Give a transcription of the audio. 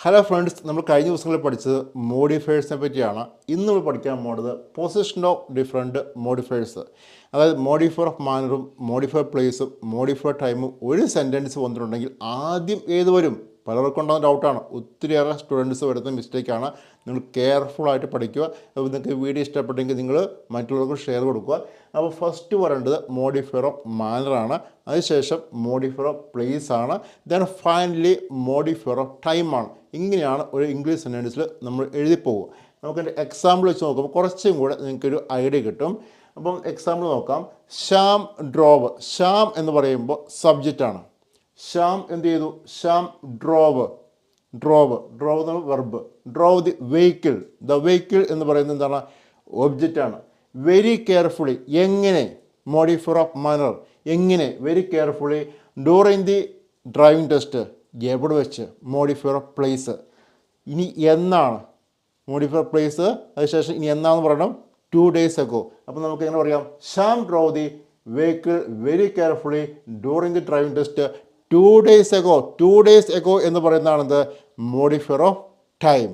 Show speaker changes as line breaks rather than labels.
Hello friends, നമ്മൾ കഴിഞ്ഞ ദിവസങ്ങളിൽ പഠിച്ചത് മോഡിഫയേഴ്സിനെ പറ്റിയാണ്. ഇന്ന് നമ്മൾ പഠിക്കാൻ പോകുന്നത് പൊസിഷൻ ഓഫ് ഡിഫറെൻറ്റ് മോഡിഫയേഴ്സ്. അതായത് മോഡിഫയർ ഓഫ് മാനറും മോഡിഫയർ പ്ലേസും മോഡിഫയർ ടൈമും ഒരു സെൻറ്റൻസ് വന്നിട്ടുണ്ടെങ്കിൽ ആദ്യം ഏത് വരും? പലർക്കും ഉണ്ടാകുന്ന ഡൗട്ടാണ്. ഒത്തിരിയേറെ സ്റ്റുഡൻസ് വരുന്ന മിസ്റ്റേക്കാണ്. നിങ്ങൾ കെയർഫുള്ളായിട്ട് പഠിക്കുക. അപ്പോൾ നിങ്ങൾക്ക് വീഡിയോ ഇഷ്ടപ്പെട്ടെങ്കിൽ നിങ്ങൾ മറ്റുള്ളവർക്കും ഷെയർ കൊടുക്കുക. അപ്പോൾ ഫസ്റ്റ് പറയേണ്ടത് മോഡിഫയർ ഓഫ് മാനറാണ്. അതിനുശേഷം മോഡിഫയർ ഓഫ് പ്ലേസ് ആണ്. ദെൻ ഫൈനലി മോഡിഫയർ ഓഫ് ടൈമാണ്. ഇങ്ങനെയാണ് ഒരു ഇംഗ്ലീഷ് സെൻറ്റൻസിൽ നമ്മൾ എഴുതിപ്പോകുക. നമുക്കെൻ്റെ എക്സാമ്പിൾ വെച്ച് നോക്കുമ്പോൾ കുറച്ചും കൂടെ നിങ്ങൾക്കൊരു ഐഡിയ കിട്ടും. അപ്പം എക്സാമ്പിൾ നോക്കാം. ശ്യാം ഡ്രോവ്. ശ്യാം എന്ന് പറയുമ്പോൾ സബ്ജക്റ്റാണ്. ശ്യാം എന്ത് ചെയ്തു? ശ്യാം ഡ്രോവ് എന്ന verb. Drove the vehicle. The vehicle എന്ന് പറയുന്നത് എന്താണ്? ഒബ്ജക്റ്റാണ്. Very carefully. എങ്ങനെ? Modifier of manner. എങ്ങനെ? Very carefully during the driving test. എവിടെ വെച്ച്? Modifier of place. ഇനി എന്നാണ്? Modifier place. അതിനുശേഷം ഇനി എന്നാന്ന് പറയണം? 2 days ago. അപ്പോൾ നമുക്ക് എങ്ങനെ പറയാം? Shyam drove the vehicle very carefully during the driving test 2 days ago. 2 days ago എന്ന് പറയുന്നതാണെന്ത്? Modifier of time.